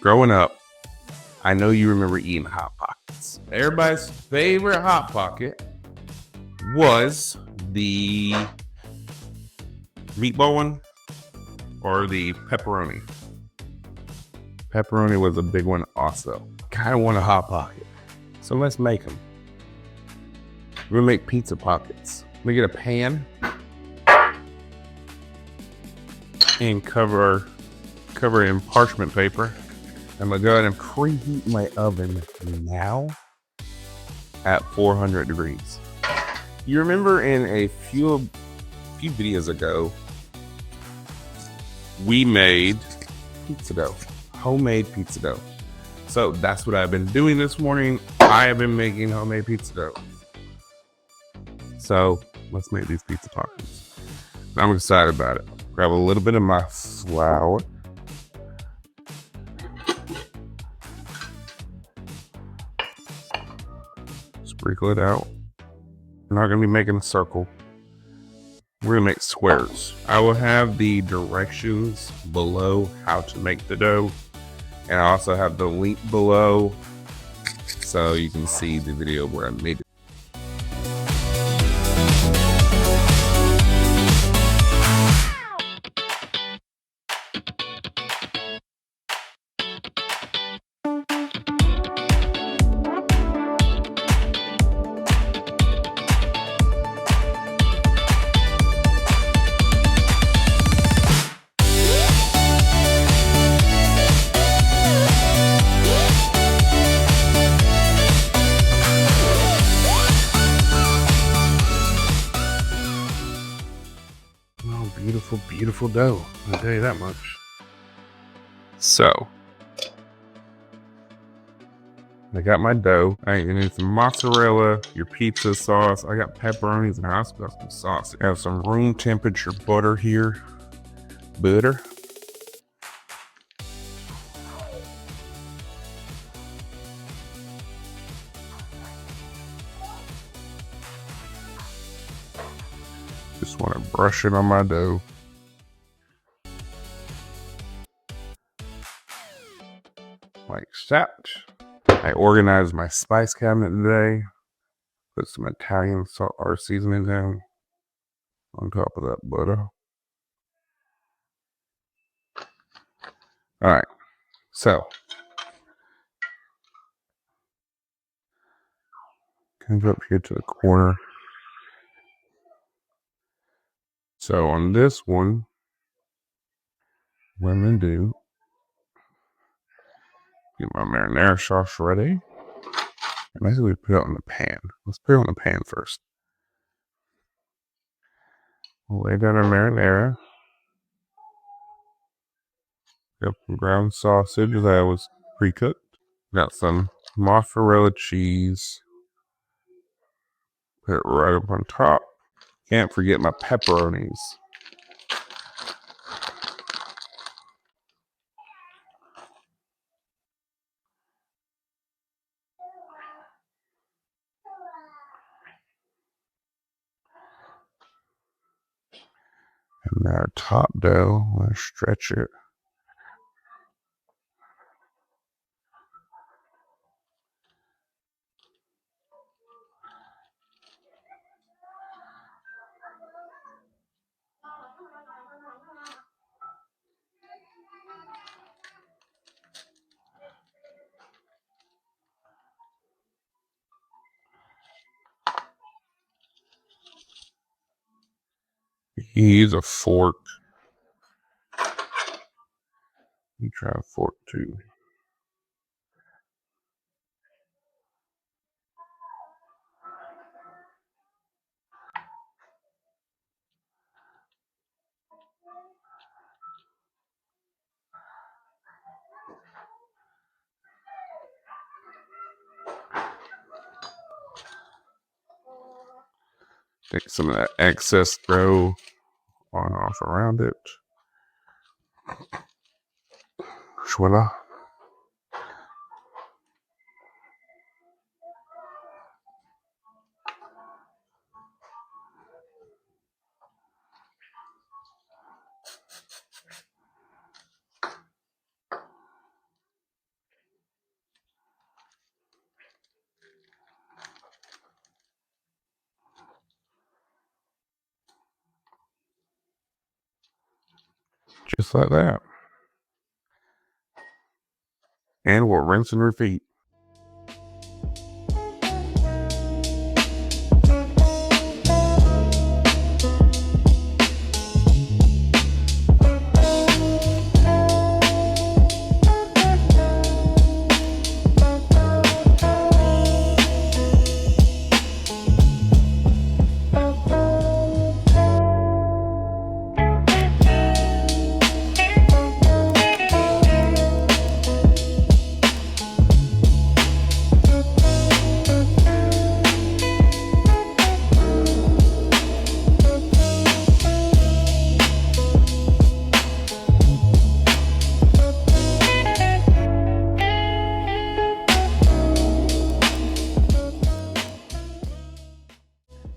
growing up, I know you remember eating Hot Pockets. Everybody's favorite Hot Pocket was the meatball one or the pepperoni. Pepperoni was a big one also. Kind of want a Hot Pocket, so let's make them. We're gonna make pizza pockets. Let me get a pan and cover it in parchment paper. I'm gonna go ahead and preheat my oven now at 400 degrees. You remember in a few videos ago, we made pizza dough, homemade pizza dough. So that's what I've been doing this morning. I have been making homemade pizza dough. So let's make these pizza pockets. I'm excited about it. Grab a little bit of my flour. Sprinkle it out. We're not gonna be making a circle. We're gonna make squares. I will have the directions below how to make the dough. And I also have the link below so you can see the video where I made it. Beautiful, beautiful dough. I'll tell you that much. So, I got my dough. I need some mozzarella, your pizza sauce. I got pepperonis and I also got some sauce. I have some room temperature butter here. Butter. Just want to brush it on my dough. Like that. I organized my spice cabinet today. Put some Italian salt or seasoning down on top of that butter. Alright, so come up here to the corner. So on this one, what I'm gonna do, get my marinara sauce ready. And basically put it on the pan. Let's put it on the pan first. We'll lay down our marinara. Got some ground sausage that was pre-cooked. Got some mozzarella cheese. Put it right up on top. Can't forget my pepperonis. And our top dough, let's stretch it. Use a fork. You try a fork too. Take some of that excess dough on off around it. Voila. Just like that. And we'll rinse and repeat.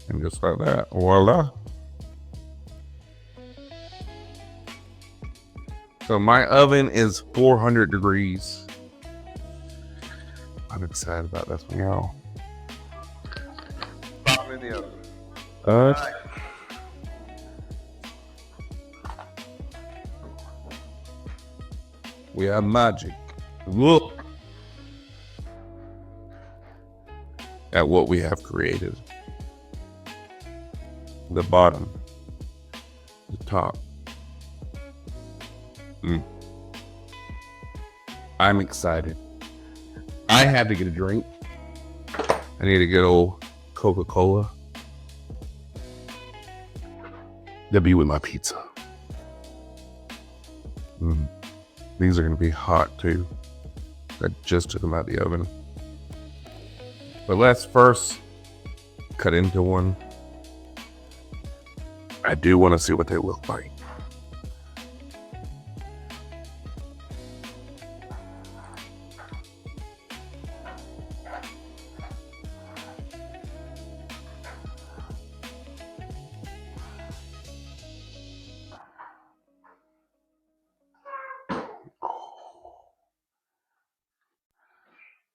And just like that, voila. So my oven is 400 degrees. I'm excited about this one, y'all. Pop in the oven. Right. We have magic. Look at what we have created. The bottom, the top. I'm excited. I had to get a drink. I need to get old Coca-Cola. That'll be with my pizza. These are going to be hot too. I just took them out of the oven. But let's first cut into one. I do want to see what they look like.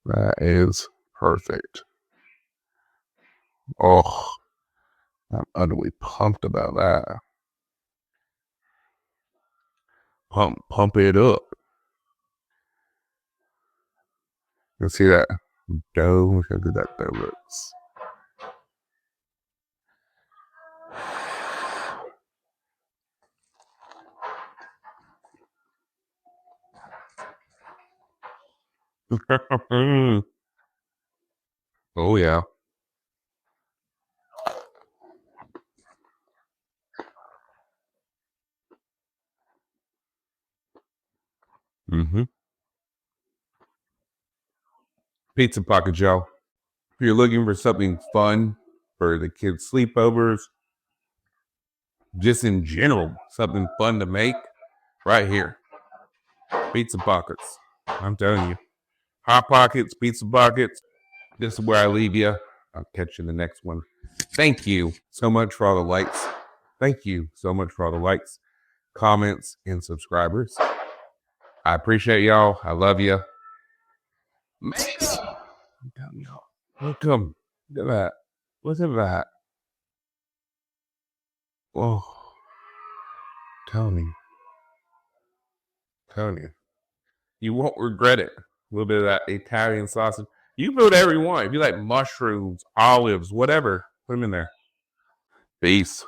That is perfect. Oh, I'm utterly pumped about that. Pump it up. You see that dough? Look how good that dough looks. Oh yeah. Pizza Pocket Joe. If you're looking for something fun for the kids' sleepovers, just in general, something fun to make, right here. Pizza Pockets. I'm telling you. Hot Pockets, Pizza Pockets. This is where I leave you. I'll catch you in the next one. Thank you so much for all the likes. Thank you so much for all the likes, comments, and subscribers. I appreciate y'all. I love you. I'm telling y'all. Welcome. Look at that. Look at that. Oh, Tony. You won't regret it. A little bit of that Italian sausage. You can put whatever you want. If you like mushrooms, olives, whatever, put them in there. Peace.